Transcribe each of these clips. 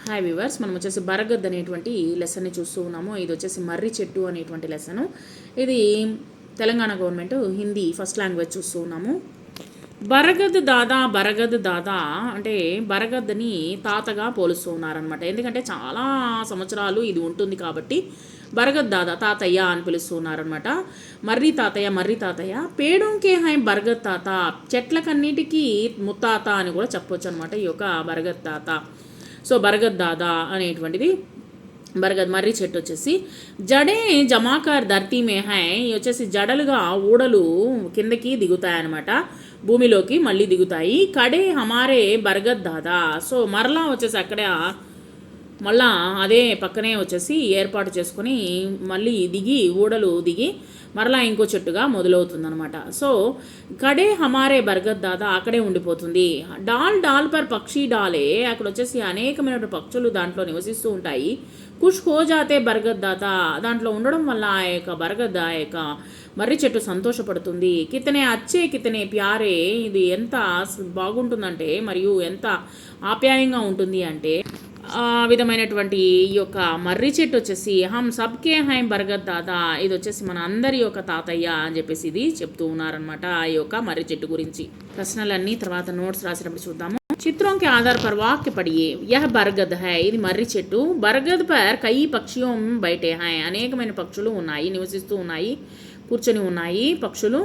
Hi viewers, మనం వచ్చేసి బరగద్ అనేటువంటి లెసన్ని చూస్తూ ఉన్నాము. ఇది వచ్చేసి మర్రి చెట్టు అనేటువంటి లెసను. ఇది Telangana government Hindi first language చూస్తూ ఉన్నాము. బరగద్ దాదా అంటే బరగద్ని తాతగా పోలుస్తూ ఉన్నారనమాట. ఎందుకంటే చాలా సంవత్సరాలు ఇది ఉంటుంది కాబట్టి బరగద్ దాదా తాతయ్య అని పిలుస్తూ ఉన్నారనమాట. మర్రి తాతయ్య పేడుంకే హై బరగద్ తాత, చెట్లకన్నిటికీ ముత్తాత అని కూడా చెప్పొచ్చు అనమాట ఈ యొక్క బరగద్ తాత. సో బరగద్ దాదా అనేటువంటిది బరగద్ మర్రి చెట్టు వచ్చేసి జడే జమాకర్ ధర్తీ మే హై, వచ్చేసి జడలుగా ఊడలు కిందకి దిగుతాయన్నమాట, భూమిలోకి మళ్ళీ దిగుతాయి. కడే హమారే బరగద్ దాదా, సో మరలా వచ్చేసి అక్కడ మళ్ళా అదే పక్కనే వచ్చేసి ఏర్పాటు చేసుకొని మళ్ళీ దిగి ఊడలు దిగి మరలా ఇంకో చెట్టుగా మొదలవుతుందనమాట. సో కడే హమారే బరగద్ దాదా అక్కడే ఉండిపోతుంది. డాల్ పర్ పక్షి డాలే, అక్కడ వచ్చేసి అనేకమైన పక్షులు దాంట్లో నివసిస్తూ ఉంటాయి. కుష్ హో జాతే బరగద్ దాదా, దాంట్లో ఉండడం వల్ల ఆ యొక్క బరగద్ ఆ యొక్క మర్రి చెట్టు సంతోషపడుతుంది. కితనే ప్యారే, ఇది ఎంత బాగుంటుందంటే మరియు ఎంత ఆప్యాయంగా ఉంటుంది అంటే విధమైనటువంటి ఈ యొక్క మర్రి చెట్టు వచ్చేసి హమ్ సబ్కే హై బరగద్ దాదా, ఇది వచ్చేసి మన అందరి యొక్క తాతయ్య అని చెప్పేసి ఇది చెప్తూ ఉన్నారనమాట ఈ యొక్క మర్రి చెట్టు గురించి. ప్రశ్నలన్నీ తర్వాత నోట్స్ రాసేటప్పుడు చూద్దాము. చిత్రం కే ఆధార్ పర్ వాక్య పడియే, యహ్ బరగద్ హై, ఇది మర్రి చెట్టు. బరగద్ పర్ కై పక్షియోం బయటే హై, అనేకమైన పక్షులు ఉన్నాయి, నివసిస్తూ ఉన్నాయి, కూర్చొని ఉన్నాయి పక్షులు.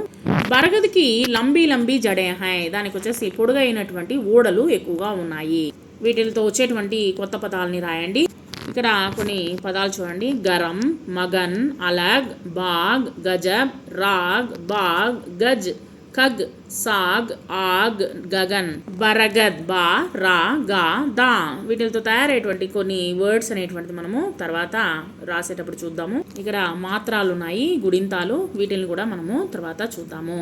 బరగద్కి లంబీ జడే హై, దానికి వచ్చేసి పొడుగైనటువంటి ఊడలు ఎక్కువగా ఉన్నాయి. వీటితో వచ్చేటువంటి కొత్త పదాలని రాయండి. ఇక్కడ కొన్ని పదాలు చూడండి. గరం, మగన్, అలగ్, బాగ్, గజబ్, రాగ్, బాగ్, గజ్, ఖగ్, సాగ్, ఆగ్, గగన్, బరగద్, బా, రా, గా, దా, వీటితో తయారయ్యేటువంటి కొన్ని వర్డ్స్ అనేటువంటిది మనము తర్వాత రాసేటప్పుడు చూద్దాము. ఇక్కడ మాత్రాలు ఉన్నాయి, గుడింతాలు, వీటిని కూడా మనము తర్వాత చూద్దాము.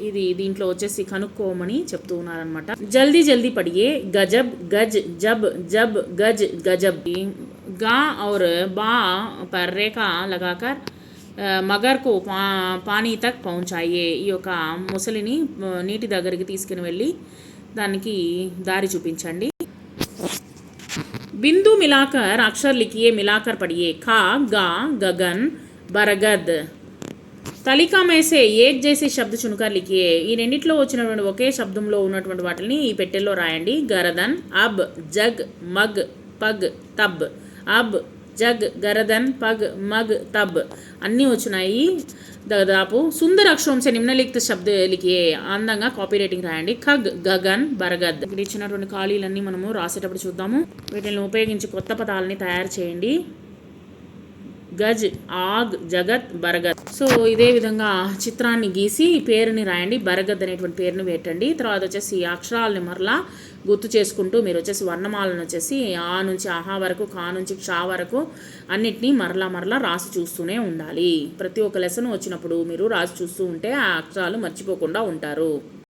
ఇది దీంట్లో వచ్చేసి కనుక్కోమని చెప్తూ ఉన్నారనమాట. జల్దీ పడియే, గజబ్, గజ్, జబ్, జబ్, గజ్, గజబ్. గా और बा पर रेखा लगाकर మగర్ కో పానీ తక్ పహుంచాయే, ఈ యొక్క ముసలిని నీటి దగ్గరికి తీసుకుని వెళ్ళి దానికి దారి చూపించండి. బిందు మిలాకర్ అక్షర్ లిఖియే, మిలాకర్ పడియే, ఖా, గా, గగన్, బరగద్. తలికా మేసే ఏక్ జైసే శబ్ద చునుకర్ లిఖియే, ఈ రెండిట్లో వచ్చినటువంటి ఒకే శబ్దంలో ఉన్నటువంటి వాటిని ఈ పెట్టెల్లో రాయండి. గరదన్, అబ్, జగ్, మగ్, పగ్, తబ్. అబ్, జగ్, గరదన్, పగ్, మగ్, తబ్ అన్నీ వచ్చినాయి దాదాపు. సుందర అక్షరం సే నిమ్నలిఖిత శబ్ద లిఖియే, అందంగా కాపీ రైటింగ్ రాయండి. ఖగ్, గగన్, బరగద్. ఇక్కడ ఇచ్చినటువంటి ఖాళీలన్నీ మనము రాసేటప్పుడు చూద్దాము. వీటిని ఉపయోగించి కొత్త పదాలని తయారు చేయండి. గజ్, ఆగ్, జగత్, బరగద్. సో ఇదే విధంగా చిత్రాన్ని గీసి పేరుని రాయండి. బరగద్ అనేటువంటి పేరుని పెట్టండి. తర్వాత వచ్చేసి అక్షరాలని మరలా గుర్తు చేసుకుంటూ మీరు వచ్చేసి వర్ణమాలను వచ్చేసి ఆ నుంచి ఆహా వరకు, కా నుంచి క్షా వరకు అన్నిటినీ మరలా రాసి చూస్తూనే ఉండాలి. ప్రతి ఒక్క లెసన్ వచ్చినప్పుడు మీరు రాసి చూస్తూ ఉంటే ఆ అక్షరాలు మర్చిపోకుండా ఉంటారు.